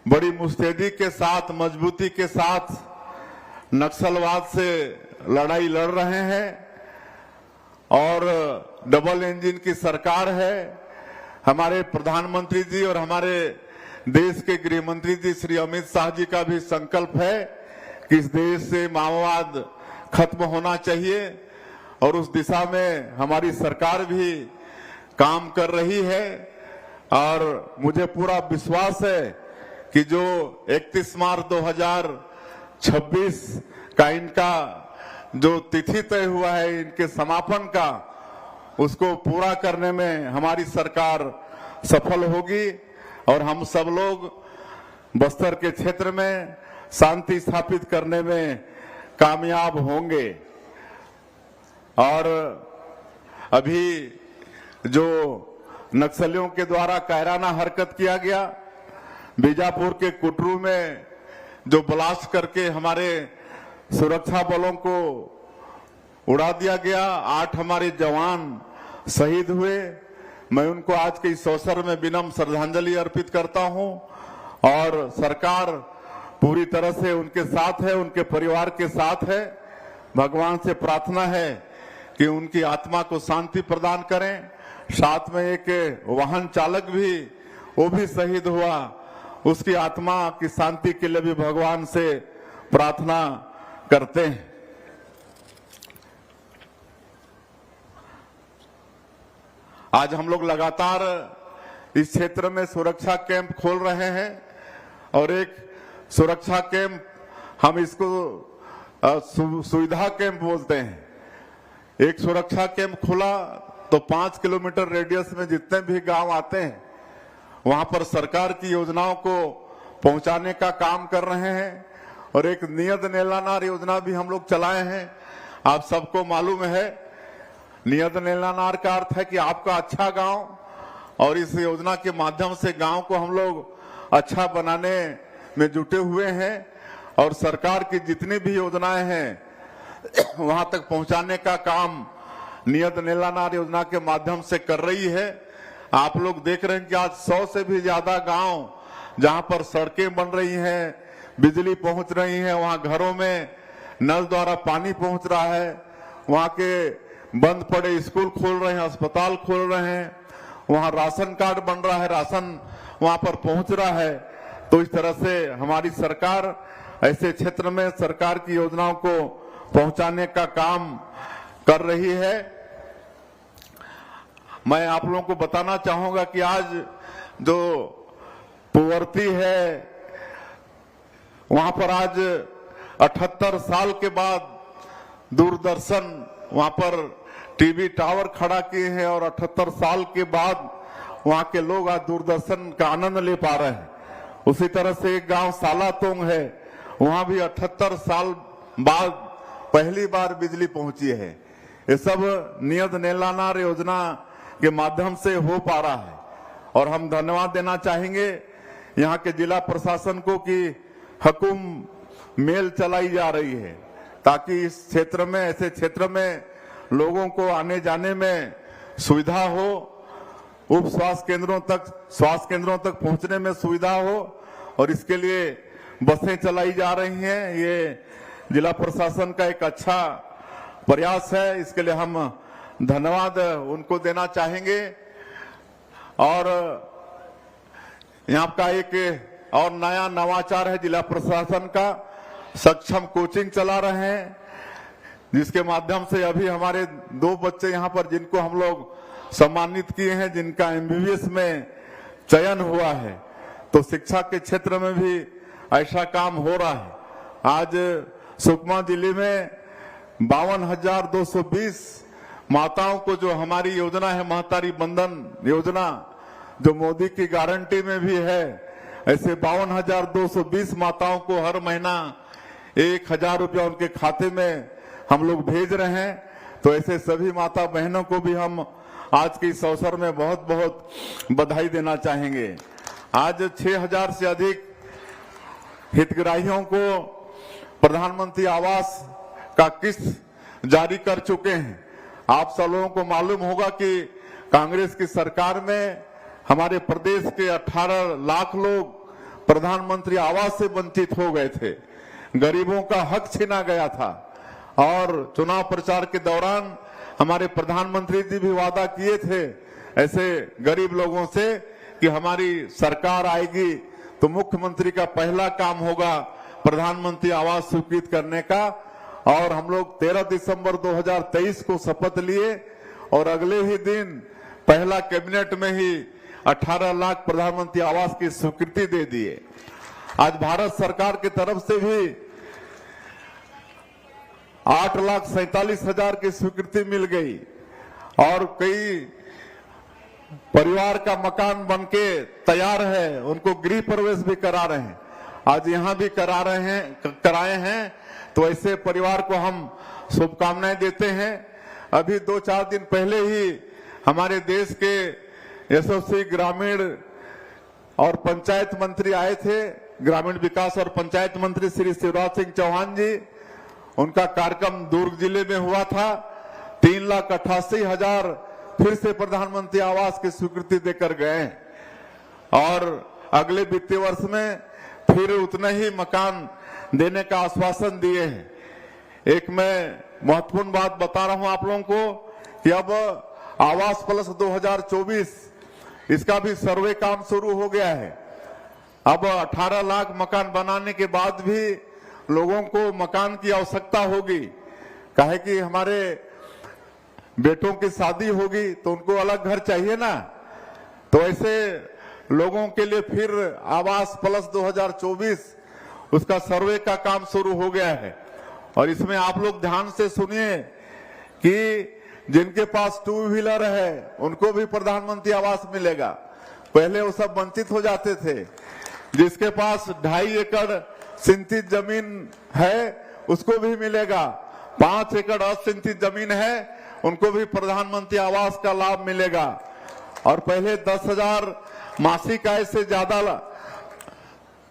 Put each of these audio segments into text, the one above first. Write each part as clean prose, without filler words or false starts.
बड़ी मुस्तैदी के साथ, मजबूती के साथ नक्सलवाद से लड़ाई लड़ रहे हैं और डबल इंजन की सरकार है। हमारे प्रधानमंत्री जी और हमारे देश के गृह मंत्री जी श्री अमित शाह जी का भी संकल्प है कि इस देश से माओवाद खत्म होना चाहिए और उस दिशा में हमारी सरकार भी काम कर रही है। और मुझे पूरा विश्वास है कि जो 31 मार्च 2026 का इनका जो तिथि तय हुआ है इनके समापन का, उसको पूरा करने में हमारी सरकार सफल होगी और हम सब लोग बस्तर के क्षेत्र में शांति स्थापित करने में कामयाब होंगे। और अभी जो नक्सलियों के द्वारा कायराना हरकत किया गया, बीजापुर के कुटरू में जो ब्लास्ट करके हमारे सुरक्षा बलों को उड़ा दिया गया, 8 हमारे जवान शहीद हुए। मैं उनको आज के इस अवसर में विनम्र श्रद्धांजलि अर्पित करता हूं और सरकार पूरी तरह से उनके साथ है, उनके परिवार के साथ है। भगवान से प्रार्थना है कि उनकी आत्मा को शांति प्रदान करें। साथ में एक वाहन चालक भी, वो भी शहीद हुआ, उसकी आत्मा की शांति के लिए भी भगवान से प्रार्थना करते हैं। आज हम लोग लगातार इस क्षेत्र में सुरक्षा कैंप खोल रहे हैं और एक सुरक्षा कैंप, हम इसको सुविधा कैंप बोलते हैं। एक सुरक्षा कैंप खुला तो 5 किलोमीटर रेडियस में जितने भी गांव आते हैं वहां पर सरकार की योजनाओं को पहुंचाने का काम कर रहे हैं। और एक नियत नेलानार योजना भी हम लोग चलाए हैं। आप सबको मालूम है, नियत नेलानार का अर्थ है कि आपका अच्छा गांव, और इस योजना के माध्यम से गांव को हम लोग अच्छा बनाने में जुटे हुए हैं और सरकार की जितनी भी योजनाएं हैं वहां तक पहुंचाने का काम नियत नेलानार योजना के माध्यम से कर रही है। आप लोग देख रहे हैं कि आज 100 से भी ज्यादा गांव जहां पर सड़कें बन रही हैं, बिजली पहुंच रही है, वहां घरों में नल द्वारा पानी पहुंच रहा है, वहां के बंद पड़े स्कूल खोल रहे हैं, अस्पताल खोल रहे हैं, वहां राशन कार्ड बन रहा है, राशन वहां पर पहुंच रहा है। तो इस तरह से हमारी सरकार ऐसे क्षेत्र में सरकार की योजनाओं को पहुंचाने का काम कर रही है। मैं आप लोगों को बताना चाहूंगा कि आज जो पुवर्ती है वहां पर आज 78 साल के बाद दूरदर्शन वहां पर टीवी टावर खड़ा किए हैं और 78 साल के बाद वहां के लोग आज दूरदर्शन का आनंद ले पा रहे हैं। उसी तरह से एक गांव सालातोंग है, वहां भी 78 साल बाद पहली बार बिजली पहुंची है। ये सब नियत नेलानार योजना के माध्यम से हो पा रहा है और हम धन्यवाद देना चाहेंगे यहाँ के जिला प्रशासन को कि हुकुम मेल चलाई जा रही है ताकि इस क्षेत्र में, ऐसे क्षेत्र में लोगों को आने जाने में सुविधा हो, उप स्वास्थ्य केंद्रों तक पहुंचने में सुविधा हो और इसके लिए बसें चलाई जा रही हैं। ये जिला प्रशासन का एक अच्छा प्रयास है, इसके लिए हम धन्यवाद उनको देना चाहेंगे। और यहाँ का एक और नया नवाचार है जिला प्रशासन का, सक्षम कोचिंग चला रहे हैं जिसके माध्यम से अभी हमारे 2 बच्चे यहाँ पर जिनको हम लोग सम्मानित किए हैं, जिनका MBBS में चयन हुआ है। तो शिक्षा के क्षेत्र में भी ऐसा काम हो रहा है। आज सुकमा जिले में 52,220 माताओं को जो हमारी योजना है महतारी बंधन योजना, जो मोदी की गारंटी में भी है, ऐसे 52,220 माताओं को हर महीना 1,000 रुपया उनके खाते में हम लोग भेज रहे हैं। तो ऐसे सभी माता बहनों को भी हम आज के इस अवसर में बहुत बहुत बधाई देना चाहेंगे। आज 6,000 से अधिक हितग्राहियों को प्रधानमंत्री आवास का किस्त जारी कर चुके हैं। आप सब लोगों को मालूम होगा कि कांग्रेस की सरकार में हमारे प्रदेश के 18 लाख लोग प्रधानमंत्री आवास से वंचित हो गए थे, गरीबों का हक छीना गया था। और चुनाव प्रचार के दौरान हमारे प्रधानमंत्री जी भी वादा किए थे ऐसे गरीब लोगों से कि हमारी सरकार आएगी तो मुख्यमंत्री का पहला काम होगा प्रधानमंत्री आवास स्वीकृत करने का। और हम लोग 13 दिसंबर 2023 को शपथ लिए और अगले ही दिन पहला कैबिनेट में ही 18 लाख प्रधानमंत्री आवास की स्वीकृति दे दिए। आज भारत सरकार की तरफ से भी 8,47,000 की स्वीकृति मिल गई और कई परिवार का मकान बनके तैयार है, उनको गृह प्रवेश भी करा रहे हैं। आज यहां भी कराए हैं, तो ऐसे परिवार को हम शुभकामनाएं देते हैं। अभी 2-4 दिन पहले ही हमारे देश के यशस्वी ग्रामीण और पंचायत मंत्री आए थे, ग्रामीण विकास और पंचायत मंत्री श्री शिवराज सिंह चौहान जी। उनका कार्यक्रम दुर्ग जिले में हुआ था। 3,88,000 फिर से प्रधानमंत्री आवास की स्वीकृति देकर गए और अगले वित्तीय वर्ष में फिर उतने ही मकान देने का आश्वासन दिए हैं। एक मैं महत्वपूर्ण बात बता रहा हूं आप लोगों को कि अब आवास प्लस 2024 इसका भी सर्वे काम शुरू हो गया है। अब 18 लाख मकान बनाने के बाद भी लोगों को मकान की आवश्यकता होगी, काहे कि हमारे बेटों की शादी होगी तो उनको अलग घर चाहिए ना। तो ऐसे लोगों के लिए फिर आवास प्लस 2024 उसका सर्वे का काम शुरू हो गया है। और इसमें आप लोग ध्यान से सुनिए कि जिनके पास 2 व्हीलर है उनको भी प्रधानमंत्री आवास मिलेगा। पहले वो सब वंचित हो जाते थे। जिसके पास 2.5 एकड़ सिंचित जमीन है उसको भी मिलेगा। 5 एकड़ असिंचित जमीन है उनको भी प्रधानमंत्री आवास का लाभ मिलेगा। और पहले 10,000 मासिक आय से ज्यादा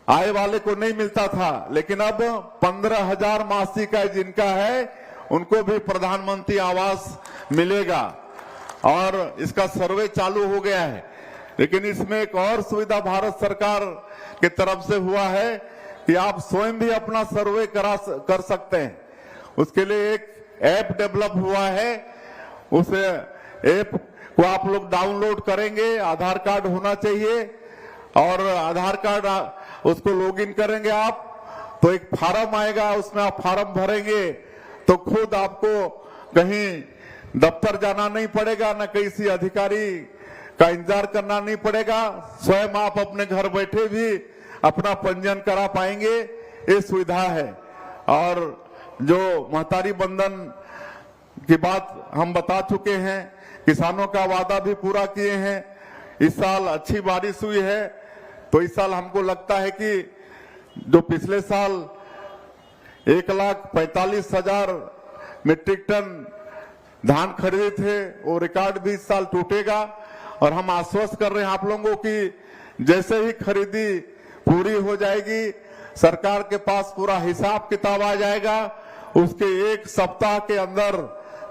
आय वाले को नहीं मिलता था, लेकिन अब 15,000 मासिक आय जिनका है उनको भी प्रधानमंत्री आवास मिलेगा। और इसका सर्वे चालू हो गया है। लेकिन इसमें एक और सुविधा भारत सरकार की तरफ से हुआ है कि आप स्वयं भी अपना सर्वे कर सकते हैं। उसके लिए एक ऐप डेवलप हुआ है। उस ऐप को आप लोग डाउनलोड करेंगे, आधार कार्ड होना चाहिए और आधार कार्ड उसको लॉगिन करेंगे आप तो एक फार्म आएगा, उसमें आप फार्म भरेंगे तो खुद आपको कहीं दफ्तर जाना नहीं पड़ेगा, न किसी अधिकारी का इंतजार करना नहीं पड़ेगा। स्वयं आप अपने घर बैठे भी अपना पंजीयन करा पाएंगे, ये सुविधा है। और जो महतारी बंधन की बात हम बता चुके हैं, किसानों का वादा भी पूरा किए हैं। इस साल अच्छी बारिश हुई है तो इस साल हमको लगता है कि जो पिछले साल 1,45,000 मीट्रिक टन धान खरीदे थे वो रिकॉर्ड भी इस साल टूटेगा। और हम आश्वस्त कर रहे हैं आप लोगों की जैसे ही खरीदी पूरी हो जाएगी, सरकार के पास पूरा हिसाब किताब आ जाएगा, उसके 1 सप्ताह के अंदर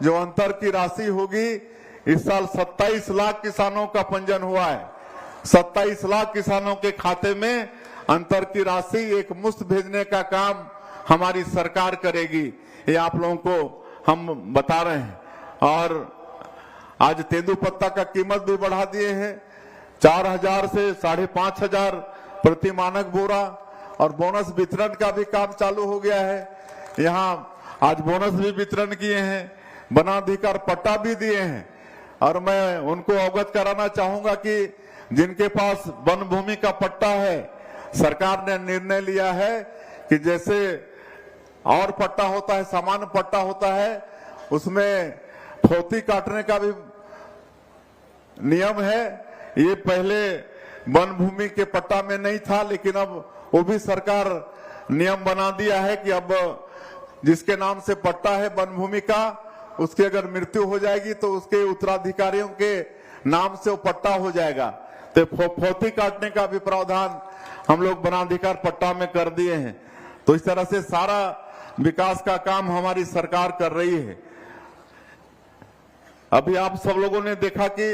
जो अंतर की राशि होगी, इस साल 27 लाख किसानों का पंजीयन हुआ है। 27 लाख किसानों के खाते में अंतर की राशि एक मुश्त भेजने का काम हमारी सरकार करेगी, ये आप लोगों को हम बता रहे हैं। और आज तेंदुपत्ता का कीमत भी बढ़ा दिए हैं, 4,000 से 5,500 प्रति मानक बोरा। और बोनस वितरण का भी काम चालू हो गया है। यहाँ आज बोनस भी वितरण किए हैं, वनाधिकार पट्टा भी दिए हैं। और मैं उनको अवगत कराना चाहूंगा कि जिनके पास वन भूमि का पट्टा है, सरकार ने निर्णय लिया है कि जैसे और पट्टा होता है, सामान्य पट्टा होता है, उसमें फौती काटने का भी नियम है। ये पहले वन भूमि के पट्टा में नहीं था, लेकिन अब वो भी सरकार नियम बना दिया है कि अब जिसके नाम से पट्टा है वन भूमि का, उसकी अगर मृत्यु हो जाएगी तो उसके उत्तराधिकारियों के नाम से वो पट्टा हो जाएगा। तो फौती काटने का भी प्रावधान हम लोग वनाधिकार पट्टा में कर दिए हैं। तो इस तरह से सारा विकास का काम हमारी सरकार कर रही है। अभी आप सब लोगों ने देखा कि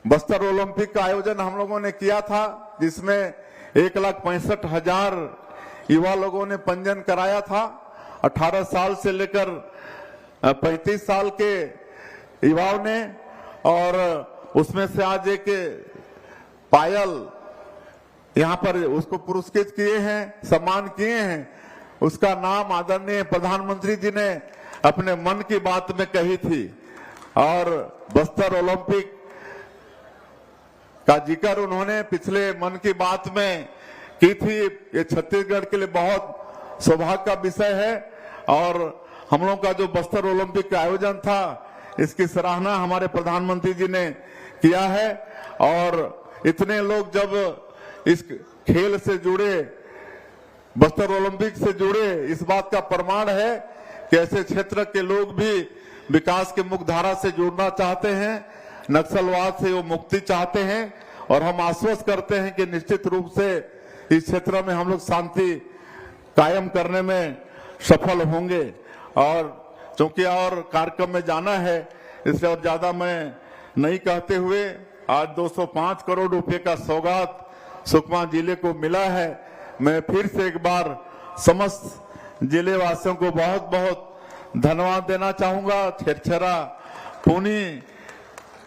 बस्तर ओलंपिक का आयोजन हम लोगों ने किया था, जिसमें 1,65,000 युवा लोगों ने पंजीयन कराया था। 18 साल से लेकर 35 साल के युवाओं ने, और उसमें से आज एक पायल यहाँ पर उसको पुरस्कृत किए हैं, सम्मान किए हैं। उसका नाम आदरणीय प्रधानमंत्री जी ने अपने मन की बात में कही थी, और बस्तर ओलंपिक का जिक्र उन्होंने पिछले मन की बात में की थी। ये छत्तीसगढ़ के लिए बहुत सौभाग्य का विषय है, और हम लोग का जो बस्तर ओलंपिक का आयोजन था, इसकी सराहना हमारे प्रधानमंत्री जी ने किया है। और इतने लोग जब इस खेल से जुड़े, बस्तर ओलंपिक से जुड़े, इस बात का प्रमाण है कि ऐसे क्षेत्र के लोग भी विकास के मुख्य धारा से जुड़ना चाहते हैं, नक्सलवाद से वो मुक्ति चाहते हैं, और हम आश्वस्त करते हैं कि निश्चित रूप से इस क्षेत्र में हम लोग शांति कायम करने में सफल होंगे। और चूंकि और कार्यक्रम में जाना है, इसलिए और ज्यादा मैं नहीं कहते हुए, आज 205 करोड़ रुपए का सौगात सुकमा जिले को मिला है। मैं फिर से एक बार समस्त जिले वासियों को बहुत बहुत धन्यवाद देना चाहूंगा। छेरछेरा पुनी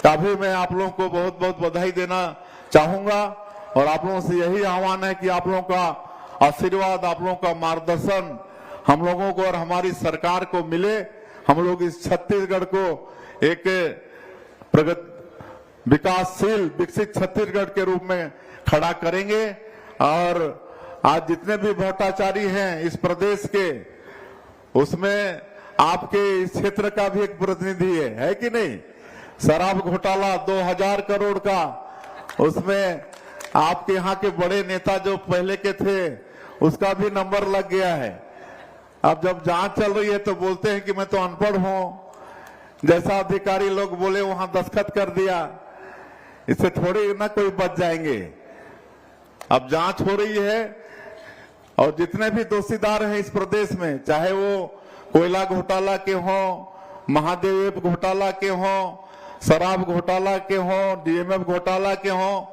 का भी मैं आप लोगों को बहुत बहुत बधाई देना चाहूंगा, और आप लोगों से यही आह्वान है कि आप लोगों का आशीर्वाद, आप लोगों का मार्गदर्शन हम लोगों को और हमारी सरकार को मिले। हम लोग इस छत्तीसगढ़ को एक विकासशील विकसित छत्तीसगढ़ के रूप में खड़ा करेंगे। और आज जितने भी भ्रष्टाचारी हैं इस प्रदेश के, उसमें आपके इस क्षेत्र का भी एक प्रतिनिधि है कि नहीं? शराब घोटाला 2000 करोड़ का, उसमें आपके यहाँ के बड़े नेता जो पहले के थे, उसका भी नंबर लग गया है। अब जब जांच चल रही है तो बोलते हैं कि मैं तो अनपढ़ हूं, जैसा अधिकारी लोग बोले वहां दस्तखत कर दिया। इससे थोड़ी ना कोई बच जाएंगे। अब जांच हो रही है, और जितने भी दोषीदार हैं इस प्रदेश में, चाहे वो कोयला घोटाला के हों, महादेव घोटाला के हों, शराब घोटाला के हों, डीएमएफ घोटाला के हों,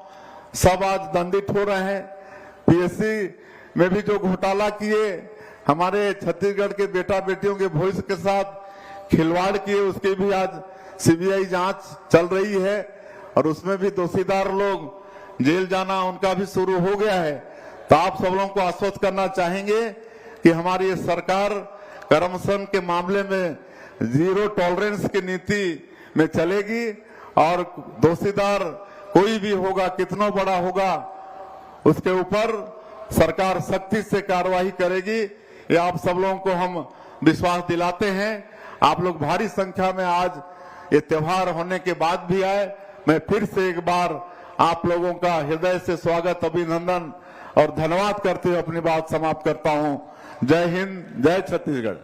सब आज दंडित हो रहे हैं। पीएससी में भी जो घोटाला किए, हमारे छत्तीसगढ़ के बेटा बेटियों के भविष्य के साथ खिलवाड़ किए, उसकी भी आज सीबीआई जांच चल रही है, और उसमें भी दोषीदार लोग जेल जाना उनका भी शुरू हो गया है। तो आप सब लोगों को आश्वस्त करना चाहेंगे कि हमारी ये सरकार करप्शन के मामले में जीरो टॉलरेंस की नीति में चलेगी, और दोषीदार कोई भी होगा, कितना बड़ा होगा, उसके ऊपर सरकार सख्ती से कार्रवाई करेगी। ये आप सब लोगों को हम विश्वास दिलाते हैं। आप लोग भारी संख्या में आज ये त्योहार होने के बाद भी आए। मैं फिर से एक बार आप लोगों का हृदय से स्वागत, अभिनंदन और धन्यवाद करते हुए अपनी बात समाप्त करता हूं। जय हिंद, जय छत्तीसगढ़।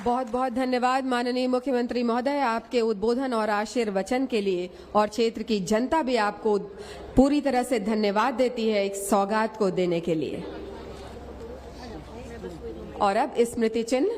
बहुत बहुत धन्यवाद माननीय मुख्यमंत्री महोदय, आपके उद्बोधन और आशीर्वचन के लिए। और क्षेत्र की जनता भी आपको पूरी तरह से धन्यवाद देती है एक सौगात को देने के लिए। और अब स्मृति चिन्ह